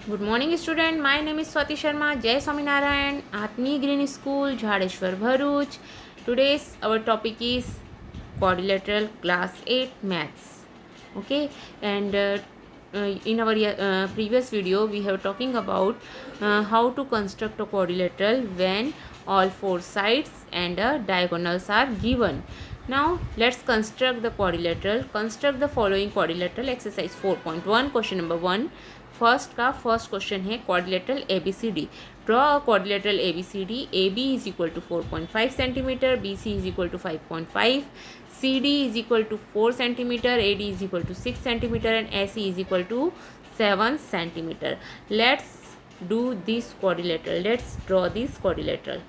Good morning, student. My name is Swati Sharma. Jai Swaminarayan. Atmi Green School, Jhadeshwar, Bharuch. Today's our topic is quadrilateral class 8 maths. Okay, and in our previous video we have talking about how to construct a quadrilateral when all four sides and diagonals are given. Now let's construct the quadrilateral. Construct the following quadrilateral. Exercise 4.1, question number 1. First question है quadrilateral A B C D. Draw a quadrilateral A B C D. A B is equal to 4.5 centimetre, B C is equal to 5.5, C D is equal to 4 centimetre, A D is equal to 6 centimetre and A C is equal to 7 centimetre. Let's do this quadrilateral. Let's draw this quadrilateral.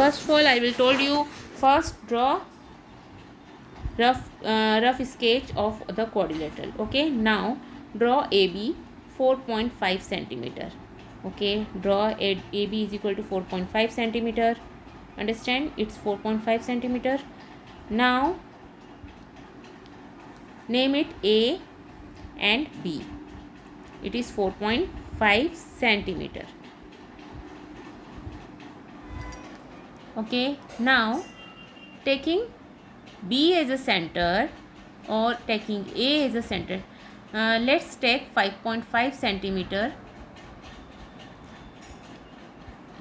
First of all, I will told you, first draw rough sketch of the quadrilateral. Okay, now draw AB 4.5 centimeter. Okay, draw AB is equal to 4.5 centimeter. Understand, it's 4.5 centimeter. Now name it A and B. It is 4.5 centimeter. Okay, now taking B as a center or taking A as a center, let's take 5.5 centimeter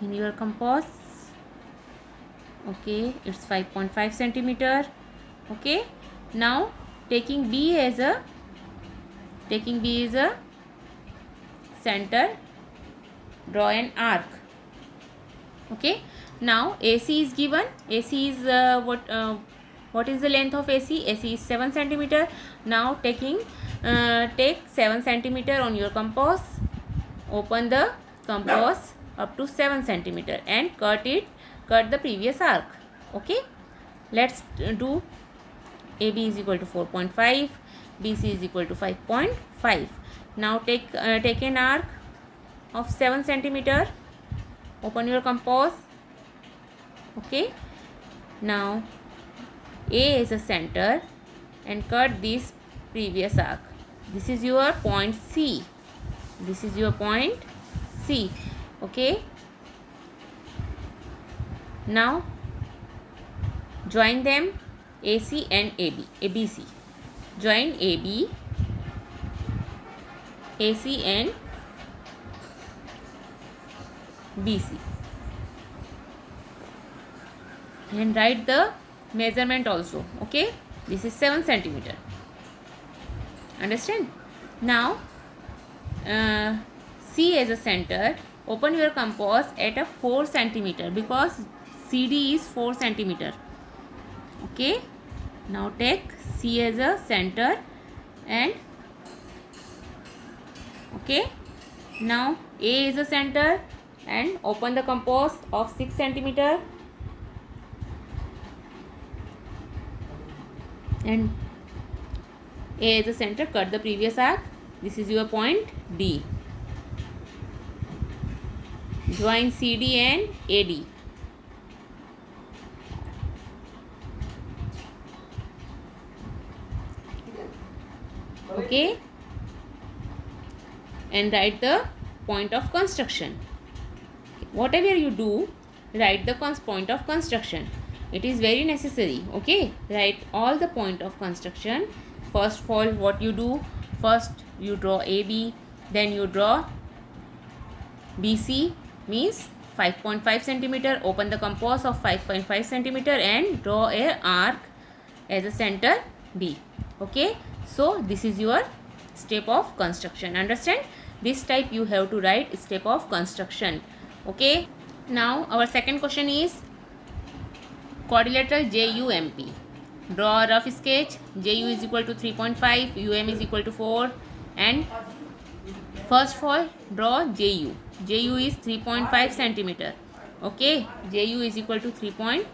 in your compass. Okay, it's 5.5 centimeter. Okay, now taking B as a center, draw an arc. Okay, now AC is given. AC is what is the length of AC? AC is 7 centimeter. Now take 7 centimeter on your compass. Open the compass up to 7 centimeter and cut the previous arc. Okay, let's do AB is equal to 4.5, BC is equal to 5.5. Now take an arc of 7 centimeter. Open your compass. Okay, now A is a center and cut this previous arc. This is your point C. This is your point C. Okay, now join them, AC and AB, ABC. Join AB, AC and BC and write the measurement also. Okay, this is 7 centimeter. Understand? Now C as a center. Open your compass at a 4 centimeter because CD is 4 centimeter. Okay, now take C as a center and okay, now A is a center and open the compass of 6 centimeter and A is a center, cut the previous arc. This is your point D. Join CD and AD. Okay, and write the point of construction. Whatever you do, write the point of construction. It is very necessary. Okay, write all the point of construction. First of all, what you do, first you draw AB, then you draw BC, means 5.5 centimeter. Open the compass of 5.5 centimeter and draw a arc as a center B. Okay, so this is your step of construction. Understand? This type you have to write step of construction. Okay, now our second question is quadrilateral JUMP. Draw a rough sketch. JU is equal to 3.5, UM is equal to 4, and first of all draw JU. JU is 3.5 centimeter. Okay, JU is equal to 3.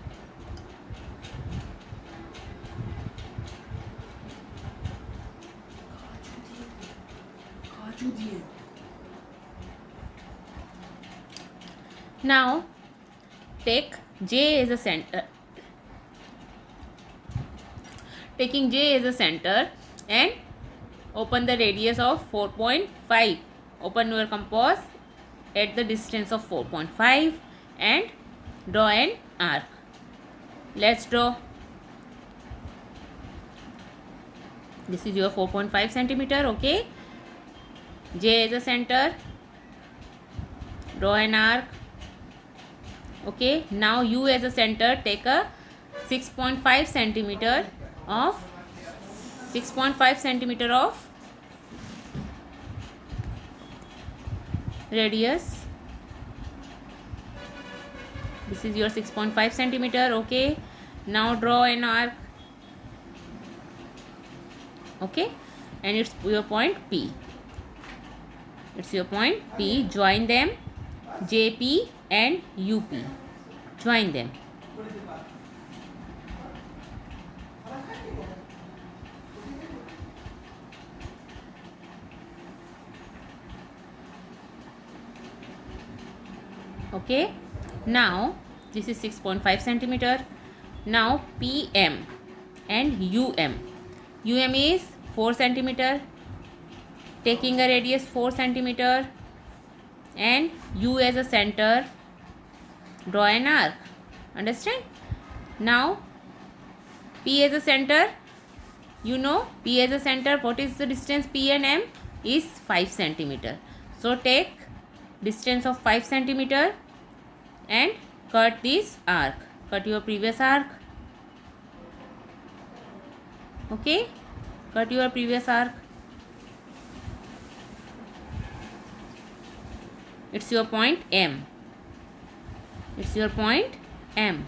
Now take J as a center. Taking J as a center and open the radius of 4.5. Open your compass at the distance of 4.5 and draw an arc. Let's draw. This is your 4.5 centimeter. Okay. J is a center. Draw an arc. Okay. Now U as a center. Take a 6.5 centimeter of radius. This is your 6.5 centimeter. Okay. Now draw an arc. Okay. And it's your point P. It's your point P. Join them. JP and UP. Join them. Okay. Now this is 6.5 centimeter. Now PM and UM. UM is 4 centimeter. Taking a radius 4 centimeter and U as a center. Draw an arc. Understand? Now P as a center. You know P as a center. What is the distance P and M? Is 5 centimeter. So take distance of 5 centimeter and cut this arc. Cut your previous arc. Okay. Cut your previous arc. It's your point M. It's your point M.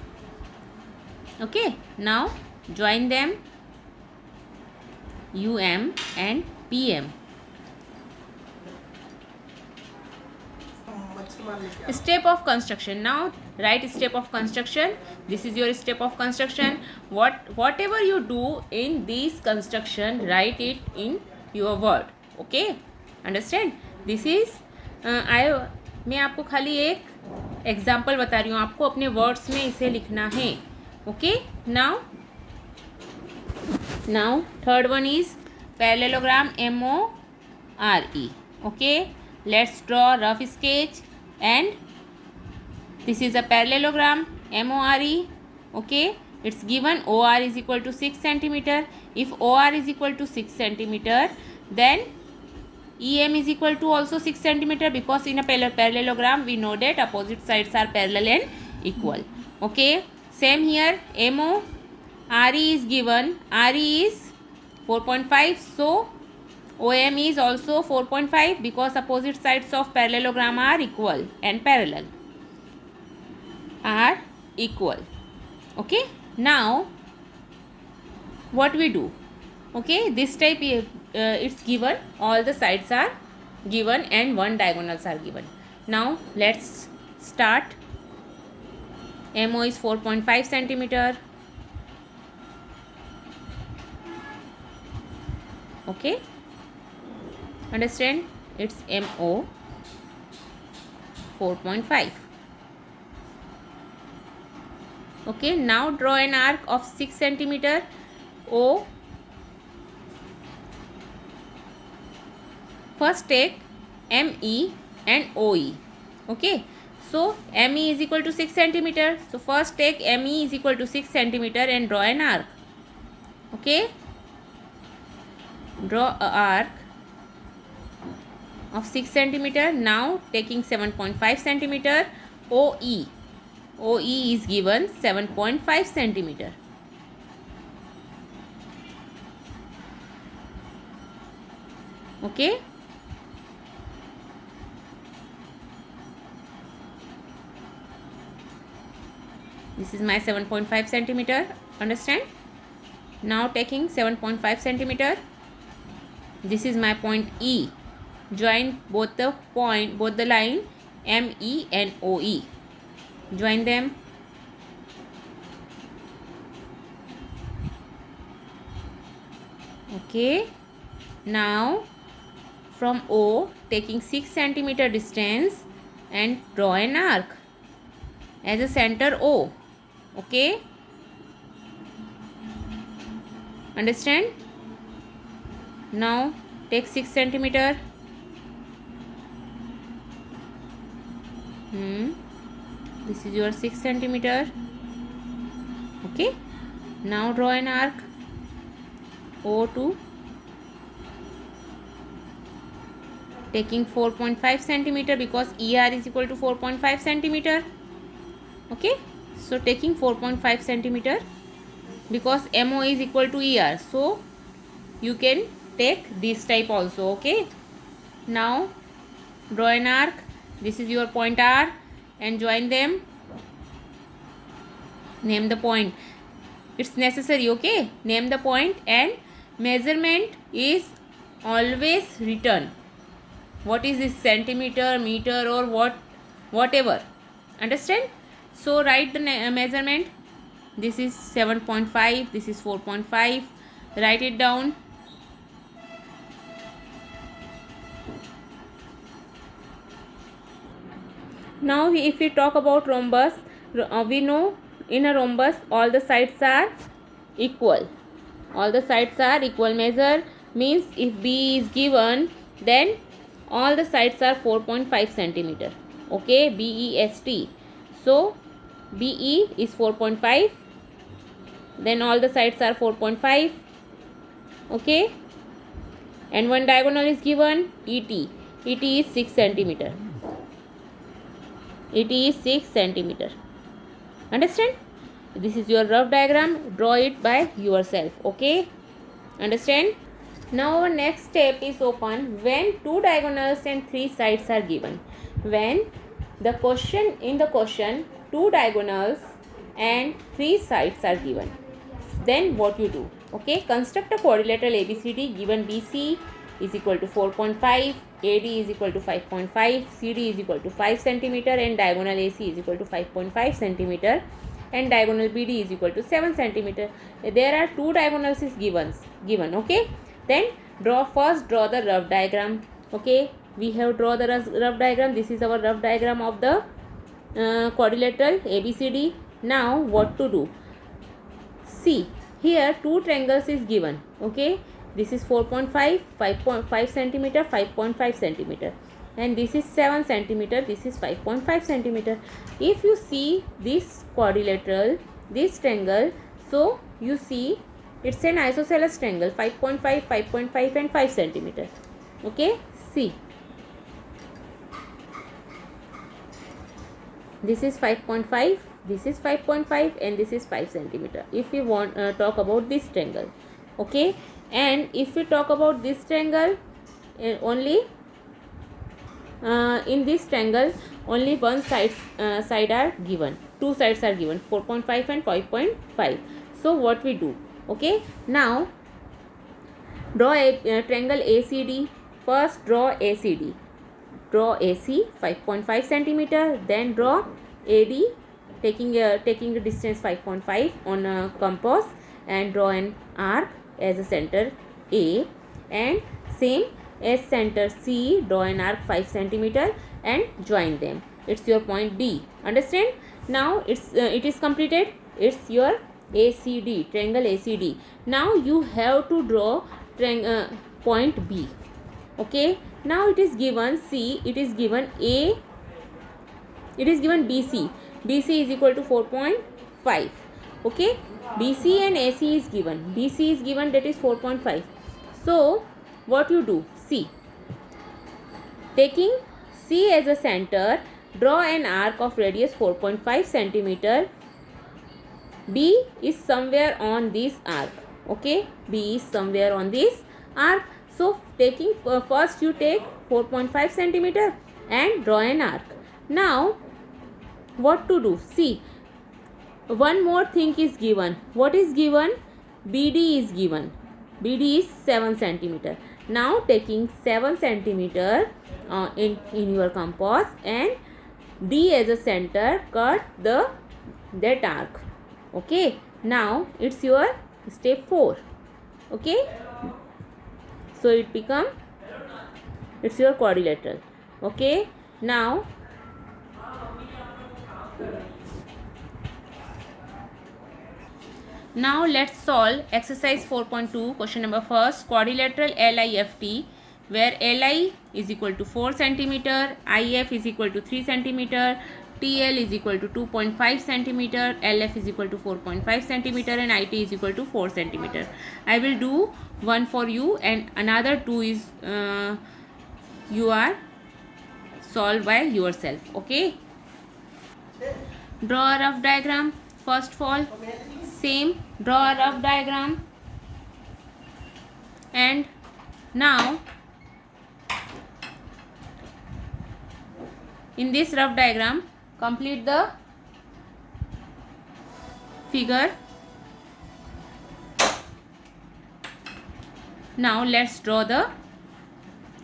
Okay. Now join them. UM and PM. Step of construction. Now write step of construction. This is your step of construction. Whatever you do in this construction, write it in your word. Okay. Understand? This is मैं आपको खाली एक example बता रही हूँ. आपको अपने words में इसे लिखना है. Okay. Now third one is parallelogram MORE. Okay. Let's draw rough sketch. And this is a parallelogram MORE. Okay. It's given OR is equal to 6 centimeter. If OR is equal to 6 centimeter, then EM is equal to also 6 centimeter, because in a parallelogram we know that opposite sides are parallel and equal. Okay. Same here. MORE is given. RE is 4.5. So OM is also 4.5, because opposite sides of parallelogram are equal and parallel are equal. Okay. Now what we do? Okay. This type it's given. All the sides are given and one diagonals are given. Now let's start. MO is 4.5 centimeter. Okay. Understand? It's MO 4.5. Okay. Now draw an arc of 6 centimeter. O. First take ME and OE. Okay. So ME is equal to 6 centimeter. So first take ME is equal to 6 centimeter and draw an arc. Okay. Draw a arc of 6 centimeter. Now taking 7.5 centimeter. OE. OE is given 7.5 centimeter. Okay. This is my 7.5 centimeter. Understand? Now taking 7.5 centimeter. This is my point E. Join both the line ME and OE. Join them. Okay. Now from O, taking 6 centimeter distance and draw an arc as a center O. Okay. Understand? Now take 6 centimeter This is your 6 centimeter. Okay. Now draw an arc O2, taking 4.5 centimeter because ER is equal to 4.5 centimeter. Okay. So taking 4.5 centimeter because MO is equal to ER. So you can take this type also. Okay. Now draw an arc. This is your point R and join them. Name the point. It's necessary. Okay. Name the point and measurement is always written. What is this, centimeter, meter, or whatever. Understand? So write the measurement. This is 7.5. This is 4.5. Write it down. Now if we talk about rhombus, we know in a rhombus all the sides are equal. All the sides are equal. Measure means if B is given, then all the sides are 4.5 centimeter. Okay, BEST. So BE is 4.5. Then all the sides are 4.5. Okay, and one diagonal is given, ET. ET is 6 centimeter. ET is 6 centimeter. Understand? This is your rough diagram. Draw it by yourself. Okay, understand? Now our next step is open when two diagonals and three sides are given. When the question in the question two diagonals and three sides are given, then what you do? Okay, construct a quadrilateral ABCD given BC is equal to 4.5, AD is equal to 5.5, CD is equal to 5 centimeter, and diagonal AC is equal to 5.5 centimeter, and diagonal BD is equal to 7 centimeter. There are two diagonals is given. Okay, then first draw the rough diagram. Okay, we have draw the rough diagram. This is our rough diagram of the quadrilateral ABCD. Now what to do? See, here two triangles is given. Okay, this is 4.5, 5.5 centimeter, 5.5 centimeter, and this is 7 centimeter, this is 5.5 centimeter. If you see this quadrilateral, this triangle, so you see it's an isosceles triangle, 5.5, 5.5 and 5 centimeter. Okay, see, this is 5.5, this is 5.5, and this is 5 centimeter. If we want talk about this triangle. Okay, and if we talk about this triangle, only in this triangle only one side are given, two sides are given, 4.5 and 5.5. so what we do? Okay, now draw a triangle ACD. First draw ACD. Draw AC 5.5 centimeter, then draw AD taking the distance 5.5 on a compass, and draw an arc as a center A, and same as center C, draw an arc 5 centimeter and join them. It's your point B. Understand? Now it is completed. It's your ACD, triangle ACD. Now you have to draw point B. Okay, now it is given C, it is given A, it is given BC. BC is equal to 4.5. Okay, BC and AC is given. BC is given, that is 4.5. So what you do? C. Taking C as a center, draw an arc of radius 4.5 centimeter. B is somewhere on this arc. Okay, B is somewhere on this arc. So taking first you take 4.5 centimeter and draw an arc. Now what to do? See, one more thing is given. What is given? BD is given. BD is 7 centimeter. Now taking 7 centimeter in your compass and D as a center, cut that arc. Okay, now it's your step 4. Okay, so it's your quadrilateral. Okay, now let's solve exercise 4.2, question number first. Quadrilateral LIFT where Li is equal to 4 centimeter, If is equal to 3 centimeter, TL is equal to 2.5 centimeter, LF is equal to 4.5 centimeter, and IT is equal to 4 centimeter. I will do one for you, and another two is you are solve by yourself. Okay. Draw a rough diagram. First of all, same, draw a rough diagram. And now in this rough diagram, complete the figure. Now let's draw the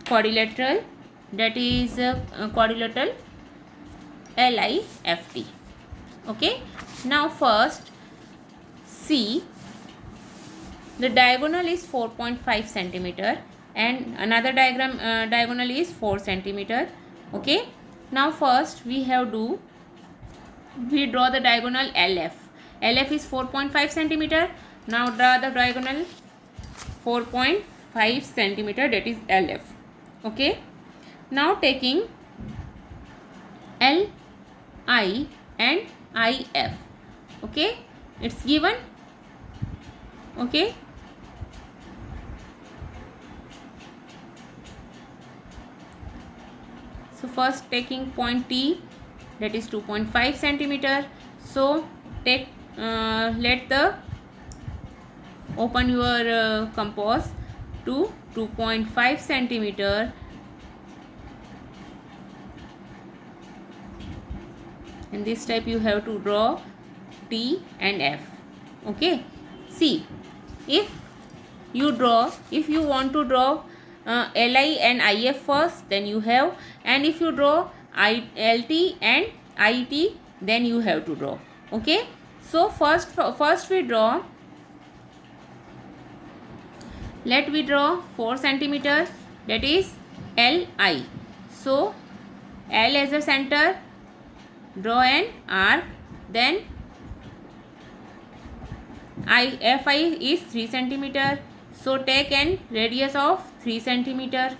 quadrilateral, that is quadrilateral LIFT. Okay. Now first see, the diagonal is 4.5 centimeter and another diagonal is 4 centimeter. Okay. Now first we draw the diagonal LF. LF is 4.5 centimeter. Now draw the diagonal 4.5 centimeter, that is LF. Okay. Now taking LI and IF. Okay. It's given. Okay. So first taking point T, that is 2.5 centimeter. So take open your compass to 2.5 centimeter, and this type you have to draw T and F. Okay. See, if you want to draw LI and IF first, then you have, and if you draw LT and IT, then you have to draw. Okay. So first we draw, let we draw 4 centimeter, that is LI. So L as a center, draw an arc, then FI is 3 centimeter. So take an radius of 3 centimeter.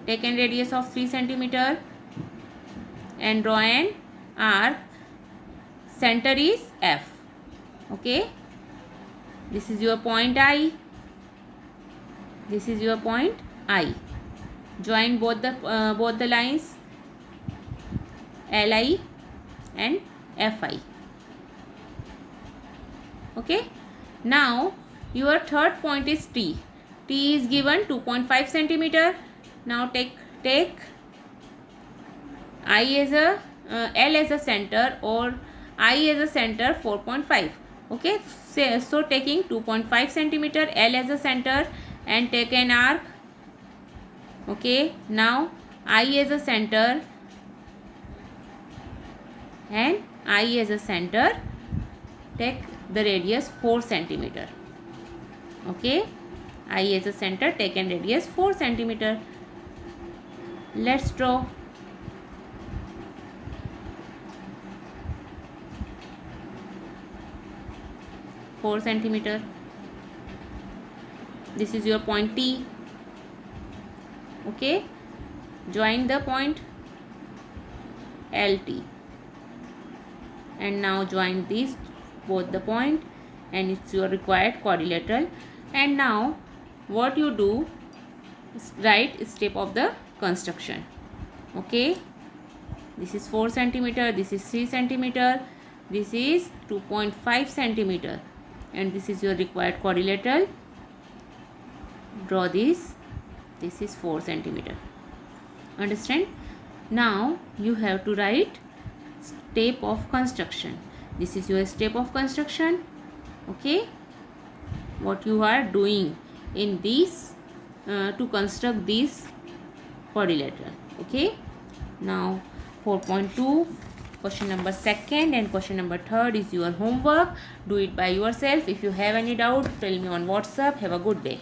Take an radius of 3 centimeter and draw an arc. Center is F. Okay. This is your point I. This is your point I. Join both the lines LI and FI. Okay. Now your third point is T. T is given 2.5 centimeter. Now take I as a L as a center, or I as a center 4.5. Okay. So taking 2.5 centimeter, L as a center, and take an arc. Okay. Now I as a center and I as a center, take the radius 4 centimeter. Okay. I as a center, take an radius 4 centimeter. Let's draw. Four centimeter. This is your point T. Okay. Join the point LT. And now join these both the point, and it's your required quadrilateral. And now what you do is write step of the construction. Okay. This is 4 centimeter, this is 3 centimeter, this is 2.5 centimeter, and this is your required quadrilateral. Draw this. This is 4 centimeter. Understand? Now you have to write step of construction. This is your step of construction. Okay. What you are doing in this to construct this quadrilateral. Okay. Now 4.2, question number 2nd and question number 3rd is your homework. Do it by yourself. If you have any doubt, tell me on WhatsApp. Have a good day.